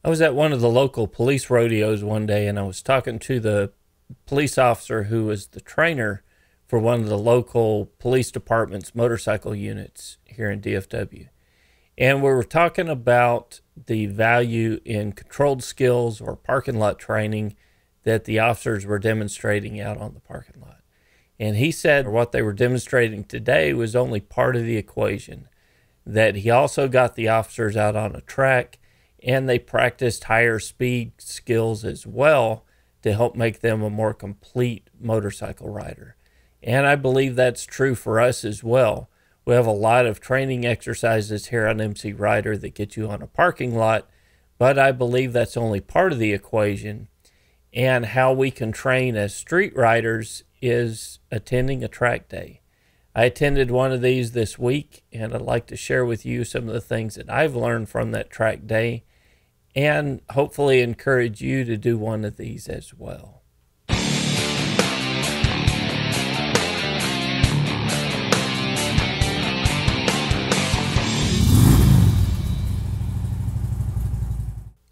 I was at one of the local police rodeos one day, and I was talking to the police officer who was the trainer for one of the local police department's motorcycle units here in DFW. And we were talking about the value in controlled skills or parking lot training that the officers were demonstrating out on the parking lot. And he said what they were demonstrating today was only part of the equation, that he also got the officers out on a track and they practiced higher speed skills as well to help make them a more complete motorcycle rider. And I believe that's true for us as well. We have a lot of training exercises here on MCrider that get you on a parking lot, but I believe that's only part of the equation. And how we can train as street riders is attending a track day. I attended one of these this week, and I'd like to share with you some of the things that I've learned from that track day and hopefully encourage you to do one of these as well.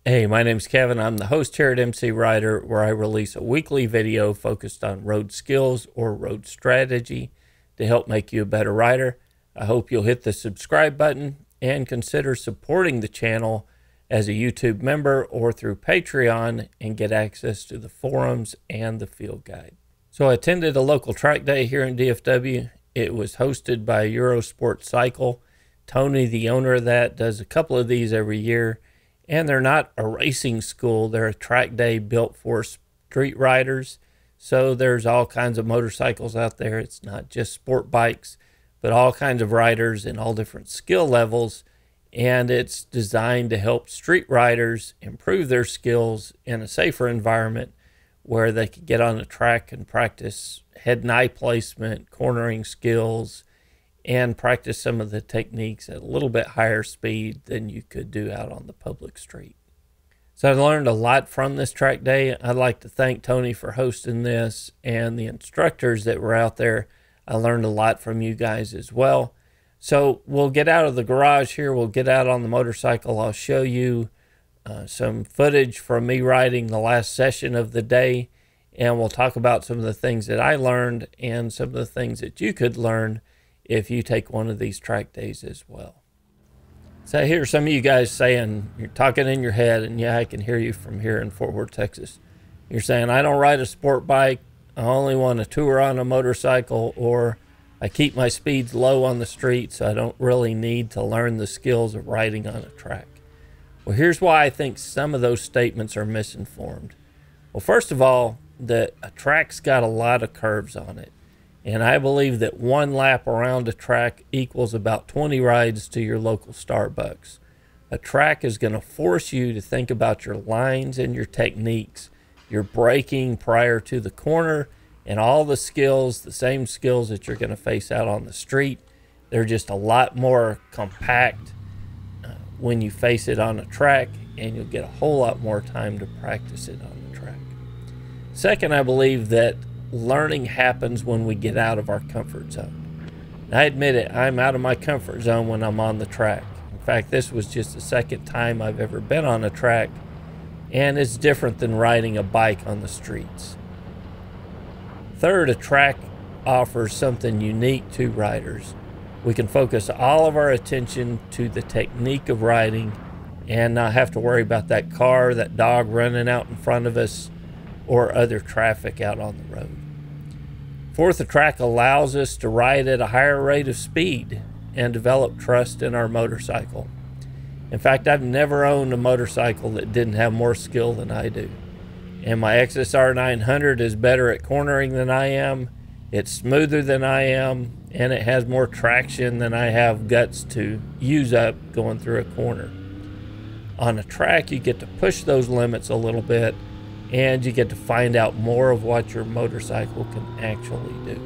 Hey, my name's Kevin. I'm the host here at MCrider, where I release a weekly video focused on road skills or road strategy to help make you a better rider. I hope you'll hit the subscribe button and consider supporting the channel as a YouTube member or through Patreon and get access to the forums and the field guide. So I attended a local track day here in DFW. It was hosted by Eurosport Cycle. Tony, the owner of that, does a couple of these every year. And they're not a racing school. They're a track day built for street riders. So there's all kinds of motorcycles out there. It's not just sport bikes, but all kinds of riders in all different skill levels. And it's designed to help street riders improve their skills in a safer environment where they could get on a track and practice head and eye placement, cornering skills, and practice some of the techniques at a little bit higher speed than you could do out on the public street. So I learned a lot from this track day. I'd like to thank Tony for hosting this and the instructors that were out there. I learned a lot from you guys as well. So we'll get out of the garage here. We'll get out on the motorcycle. I'll show you some footage from me riding the last session of the day, and we'll talk about some of the things that I learned and some of the things that you could learn if you take one of these track days as well. So I hear some of you guys saying, you're talking in your head, and yeah, I can hear you from here in Fort Worth, Texas. You're saying, I don't ride a sport bike. I only want to tour on a motorcycle, or I keep my speeds low on the street, so I don't really need to learn the skills of riding on a track. Well, here's why I think some of those statements are misinformed. Well, first of all, a track's got a lot of curves on it. And I believe that one lap around a track equals about 20 rides to your local Starbucks. A track is going to force you to think about your lines and your techniques, your braking prior to the corner, and all the skills, the same skills that you're going to face out on the street. They're just a lot more compact when you face it on a track, and you'll get a whole lot more time to practice it on the track. Second, I believe that learning happens when we get out of our comfort zone. And I admit it, I'm out of my comfort zone when I'm on the track. In fact, this was just the second time I've ever been on a track, and it's different than riding a bike on the streets. Third, a track offers something unique to riders. We can focus all of our attention to the technique of riding and not have to worry about that car, that dog running out in front of us, or other traffic out on the road. Fourth, the track allows us to ride at a higher rate of speed and develop trust in our motorcycle. In fact, I've never owned a motorcycle that didn't have more skill than I do. And my XSR 900 is better at cornering than I am, it's smoother than I am, and it has more traction than I have guts to use up going through a corner. On a track, you get to push those limits a little bit, and you get to find out more of what your motorcycle can actually do.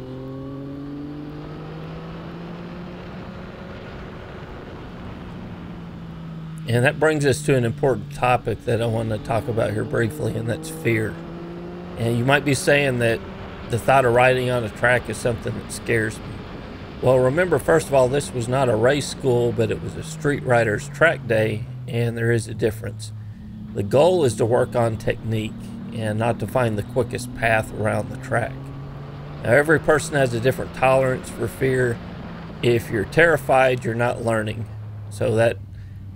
And that brings us to an important topic that I want to talk about here briefly, and that's fear. And you might be saying that the thought of riding on a track is something that scares me. Well, remember, first of all, this was not a race school, but it was a street riders track day, and there is a difference. The goal is to work on technique and not to find the quickest path around the track. Now, every person has a different tolerance for fear. If you're terrified, you're not learning. So that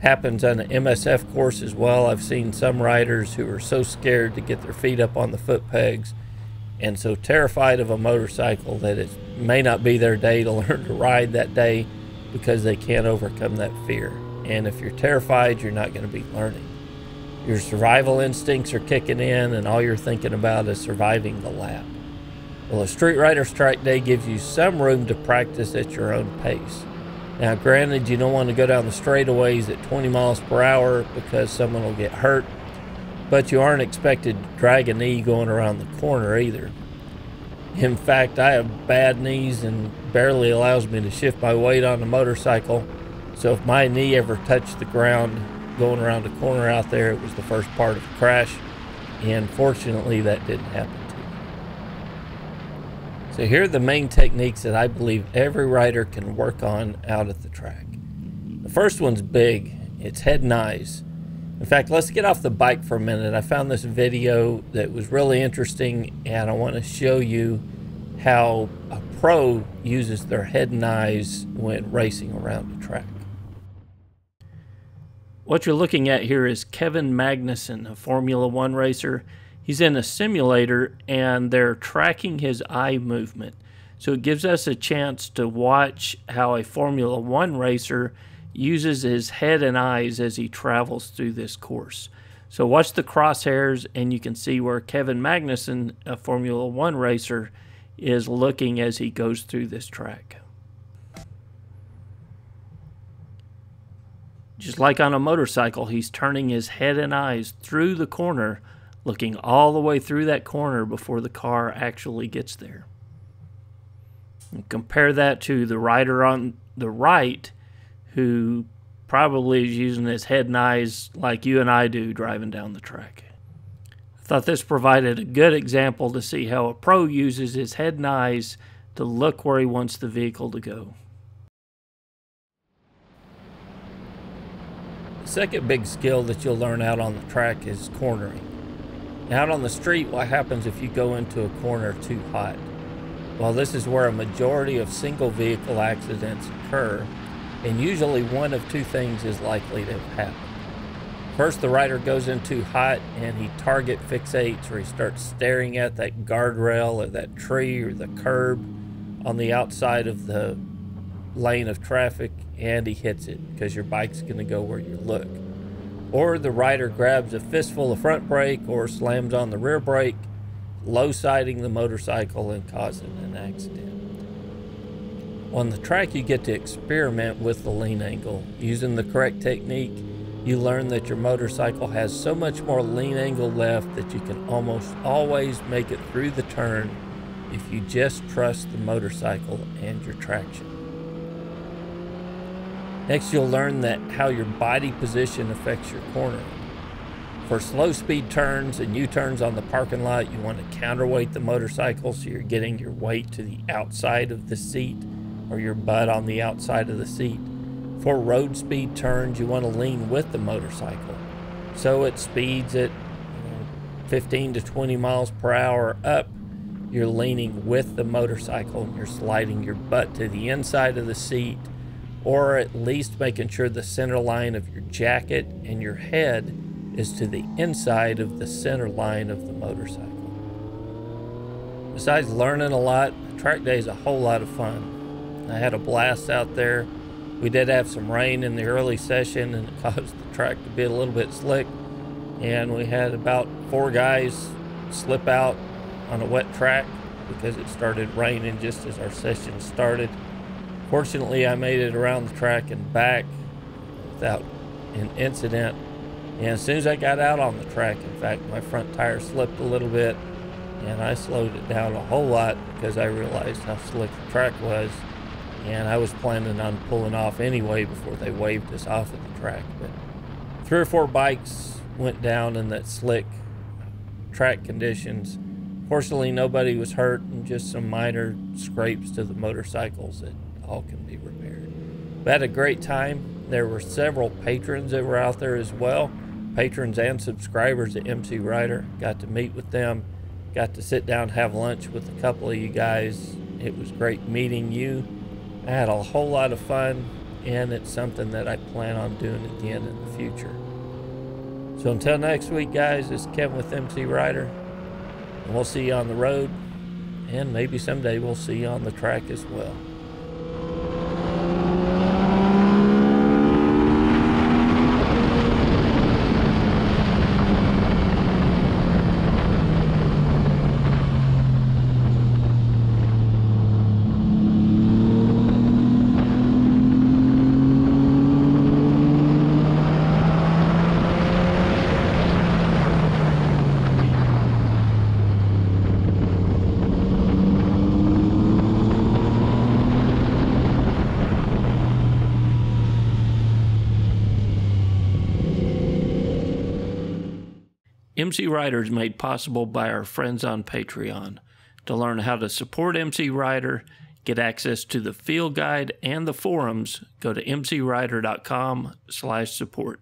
happens on an MSF course as well. I've seen some riders who are so scared to get their feet up on the foot pegs and so terrified of a motorcycle that it may not be their day to learn to ride that day because they can't overcome that fear. And if you're terrified, you're not going to be learning. Your survival instincts are kicking in and all you're thinking about is surviving the lap. Well, a Street Rider's Track Day gives you some room to practice at your own pace. Now, granted, you don't want to go down the straightaways at 20 miles per hour because someone will get hurt, but you aren't expected to drag a knee going around the corner either. In fact, I have bad knees and barely allows me to shift my weight on a motorcycle, so if my knee ever touched the ground going around a corner out there, it was the first part of a crash, and fortunately that didn't happen to me. So here are the main techniques that I believe every rider can work on out at the track. The first one's big. It's head and eyes. In fact, let's get off the bike for a minute. I found this video that was really interesting, and I want to show you how a pro uses their head and eyes when racing around the track. What you're looking at here is Kevin Magnussen, a Formula One racer. He's in a simulator and they're tracking his eye movement. So it gives us a chance to watch how a Formula One racer uses his head and eyes as he travels through this course. So watch the crosshairs and you can see where Kevin Magnussen, a Formula One racer, is looking as he goes through this track. Just like on a motorcycle, he's turning his head and eyes through the corner, looking all the way through that corner before the car actually gets there. And compare that to the rider on the right, who probably is using his head and eyes like you and I do driving down the track. I thought this provided a good example to see how a pro uses his head and eyes to look where he wants the vehicle to go. The second big skill that you'll learn out on the track is cornering. Out on the street, what happens if you go into a corner too hot? Well, this is where a majority of single vehicle accidents occur, and usually one of two things is likely to have happened. First, the rider goes in too hot and he target fixates, or he starts staring at that guardrail or that tree or the curb on the outside of the lane of traffic, and he hits it because your bike's going to go where you look. Or the rider grabs a fistful of front brake or slams on the rear brake, low-siding the motorcycle and causing an accident. On the track, you get to experiment with the lean angle. Using the correct technique, you learn that your motorcycle has so much more lean angle left that you can almost always make it through the turn if you just trust the motorcycle and your traction. Next, you'll learn that how your body position affects your cornering. For slow speed turns and U-turns on the parking lot, you want to counterweight the motorcycle so you're getting your weight to the outside of the seat or your butt on the outside of the seat. For road speed turns, you want to lean with the motorcycle. So it speeds at 15 to 20 miles per hour up, you're leaning with the motorcycle and you're sliding your butt to the inside of the seat, or at least making sure the center line of your jacket and your head is to the inside of the center line of the motorcycle. Besides learning a lot, track day is a whole lot of fun. I had a blast out there. We did have some rain in the early session and it caused the track to be a little bit slick, and we had about 4 guys slip out on a wet track because it started raining just as our session started. Fortunately, I made it around the track and back without an incident. And as soon as I got out on the track, in fact, my front tire slipped a little bit and I slowed it down a whole lot because I realized how slick the track was. And I was planning on pulling off anyway before they waved us off at the track. But 3 or 4 bikes went down in that slick track conditions. Fortunately, nobody was hurt, and just some minor scrapes to the motorcycles that all can be repaired. We had a great time. There were several patrons that were out there as well. patrons and subscribers at MCrider. Got to meet with them, got to sit down, have lunch with a couple of you guys. It was great meeting you. I had a whole lot of fun, and it's something that I plan on doing again in the future. So until next week, guys, it's Kevin with MCrider, and we'll see you on the road, and maybe someday we'll see you on the track as well. MCrider is made possible by our friends on Patreon. To learn how to support MCrider, get access to the field guide and the forums, go to mcrider.com/support.